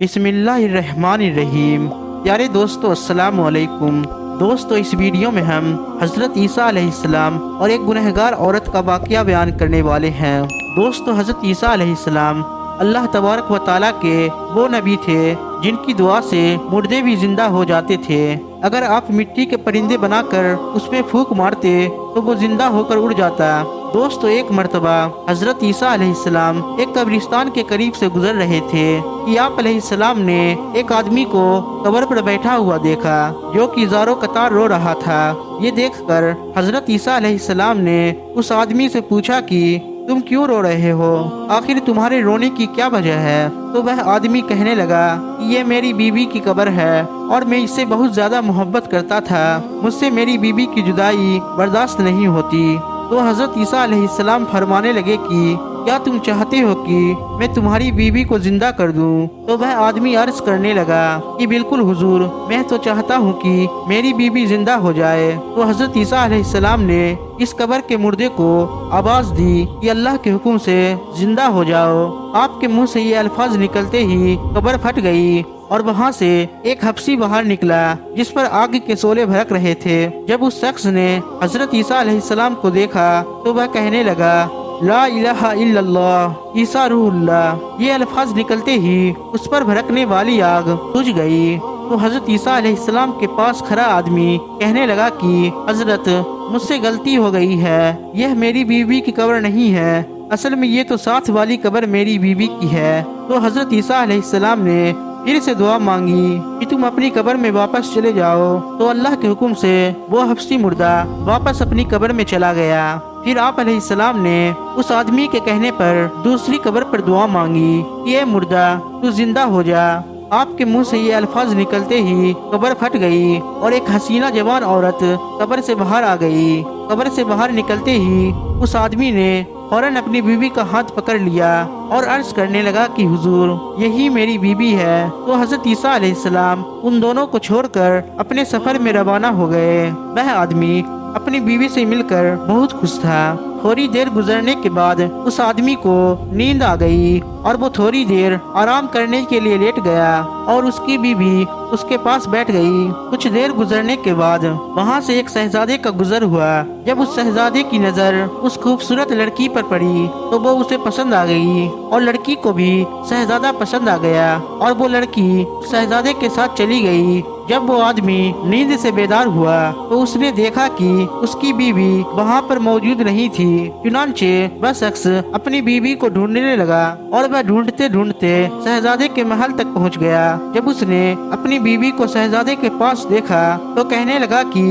बिस्मिल्लाहिर्रहमानिर्रहीम। प्यारे दोस्तों, अस्सलाम वालेकुम। दोस्तों, इस वीडियो में हम हज़रत ईसा अलैहिस्सलाम और एक गुनहगार औरत का वाक़या बयान करने वाले हैं। दोस्तों, हज़रत ईसा अलैहिस्सलाम अल्लाह तबारक व तआला के वो नबी थे जिनकी दुआ से मुर्दे भी जिंदा हो जाते थे। अगर आप मिट्टी के परिंदे बनाकर उसमें फूंक मारते तो वो जिंदा होकर उड़ जाता। दोस्तों, एक मर्तबा हजरत ईसा अलैहिस्सलाम एक कब्रिस्तान के करीब से गुजर रहे थे कि आप अलैहिस्सलाम ने एक आदमी को कब्र पर बैठा हुआ देखा जो कि ज़ारो कतार रो रहा था। ये देखकर हजरत ईसा अलैहिस्सलाम ने उस आदमी से पूछा कि तुम क्यों रो रहे हो? आखिर तुम्हारे रोने की क्या वजह है? तो वह आदमी कहने लगा कि ये मेरी बीवी की कब्र है और मैं इससे बहुत ज्यादा मोहब्बत करता था। मुझसे मेरी बीवी की जुदाई बर्दाश्त नहीं होती। तो हजरत ईसा अलैहिस्सलाम फरमाने लगे कि क्या तुम चाहते हो कि मैं तुम्हारी बीवी को जिंदा कर दूं? तो वह आदमी अर्ज करने लगा कि बिल्कुल हुजूर, मैं तो चाहता हूं कि मेरी बीवी जिंदा हो जाए। तो हजरत ईसा अलैहिस्सलाम ने इस कब्र के मुर्दे को आवाज दी कि अल्लाह के हुक्म से जिंदा हो जाओ। आपके मुंह से ये अल्फाज निकलते ही कब्र फट गई और वहाँ से एक हब्सी बाहर निकला जिस पर आग के शोले भड़क रहे थे। जब उस शख्स ने हजरत ईसा अलैहिस्सलाम को देखा तो वह कहने लगा, ला इलाहा इल्लल्लाह ईसा रूहुल्लाह। ये अल्फाज निकलते ही उस पर भड़कने वाली आग बुझ गई। तो हजरत ईसा अलैहिस्सलाम के पास खड़ा आदमी कहने लगा कि हजरत, मुझसे गलती हो गई है, यह मेरी बीवी की कब्र नहीं है, असल में ये तो साथ वाली कब्र मेरी बीवी की है। तो हजरत ईसा अलैहिस्सलाम ने फिर से दुआ मांगी कि तुम अपनी कब्र में वापस चले जाओ। तो अल्लाह के हुक्म से वो हफ्सी मुर्दा वापस अपनी कब्र में चला गया। फिर आप अलैहिस्सलाम ने उस आदमी के कहने पर दूसरी कब्र पर दुआ मांगी कि ये मुर्दा, तू जिंदा हो जा। आपके मुंह से ये अल्फाज निकलते ही कब्र फट गई और एक हसीना जवान औरत कब्र से बाहर आ गई। कब्र से बाहर निकलते ही उस आदमी ने फौरन अपनी बीवी का हाथ पकड़ लिया और अर्ज करने लगा कि हुजूर, यही मेरी बीवी है। तो हजरत ईसा अलैहिस्सलाम उन दोनों को छोड़कर अपने सफर में रवाना हो गए। वह आदमी अपनी बीवी से मिलकर बहुत खुश था। थोड़ी देर गुजरने के बाद उस आदमी को नींद आ गई और वो थोड़ी देर आराम करने के लिए लेट गया और उसकी बीवी उसके पास बैठ गई। कुछ देर गुजरने के बाद वहाँ से एक शहजादे का गुजर हुआ। जब उस शहजादे की नजर उस खूबसूरत लड़की पर पड़ी तो वो उसे पसंद आ गई और लड़की को भी शहजादा पसंद आ गया और वो लड़की शहजादे के साथ चली गई। जब वो आदमी नींद से बेदार हुआ तो उसने देखा कि उसकी बीवी वहाँ पर मौजूद नहीं थी। चुनांचे वह शख्स अपनी बीवी को ढूंढने लगा और वह ढूंढते ढूंढते शहजादे के महल तक पहुँच गया। जब उसने अपनी बीवी को शहजादे के पास देखा तो कहने लगा कि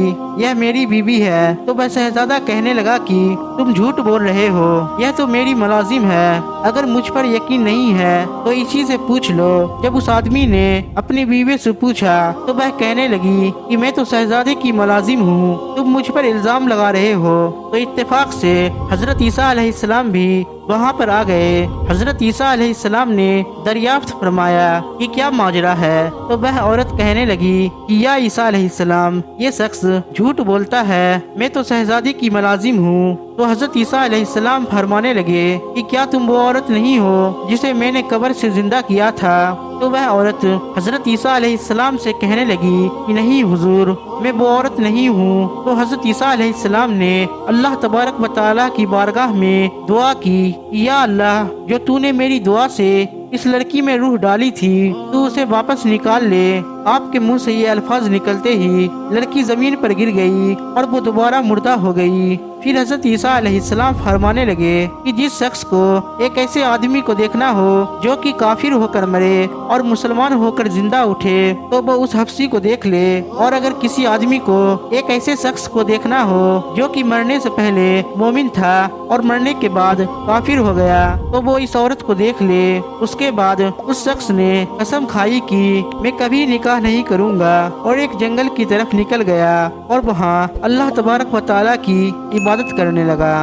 यह मेरी बीवी है। तो वह शहजादा कहने लगा कि तुम झूठ बोल रहे हो, यह तो मेरी मुलाजिम है। अगर मुझ पर यकीन नहीं है तो इसी से पूछ लो। जब उस आदमी ने अपनी बीवी से पूछा तो वह कहने लगी कि मैं तो शहजादे की मुलाजिम हूँ, तुम मुझ पर इल्जाम लगा रहे हो। तो इत्तेफाक से हजरत ईसा अलैहिस्सलाम भी वहाँ पर आ गए। हजरत ईसा अलैहिस्सलाम ने दरियाफ्त फरमाया कि क्या माजरा है। तो वह औरत कहने लगी कि या ईसा अलैहिस्सलाम, ये शख्स झूठ बोलता है, मैं तो शहजादी की मुलाजिम हूँ। तो हजरत ईसा अलैहिस्सलाम फरमाने लगे कि क्या तुम वो औरत नहीं हो जिसे मैंने कब्र से जिंदा किया था? तो वह औरत हजरत ईसा अलैहिस्सलाम से कहने लगी कि नहीं हुजूर, मैं वो औरत नहीं हूँ। तो हजरत ईसा अलैहिस्सलाम ने अल्लाह तबारक व तआला की बारगाह में दुआ की, या अल्लाह, जो तूने मेरी दुआ से इस लड़की में रूह डाली थी तो उसे वापस निकाल ले। आपके मुंह से ये अल्फाज निकलते ही लड़की जमीन पर गिर गई और वो दोबारा मुर्दा हो गई। फिर हजरत ईसा अलैहिस्सलाम फरमाने लगे कि जिस शख्स को एक ऐसे आदमी को देखना हो जो कि काफिर होकर मरे और मुसलमान होकर जिंदा उठे तो वो उस हफ्सी को देख ले, और अगर किसी आदमी को एक ऐसे शख्स को देखना हो जो कि मरने से पहले मोमिन था और मरने के बाद काफिर हो गया तो वो इस औरत को देख ले। उसके बाद उस शख्स ने कसम खाई कि मैं कभी निकाह नहीं करूंगा और एक जंगल की तरफ निकल गया और वहाँ अल्लाह तबारक व तआला की इबादत करने लगा।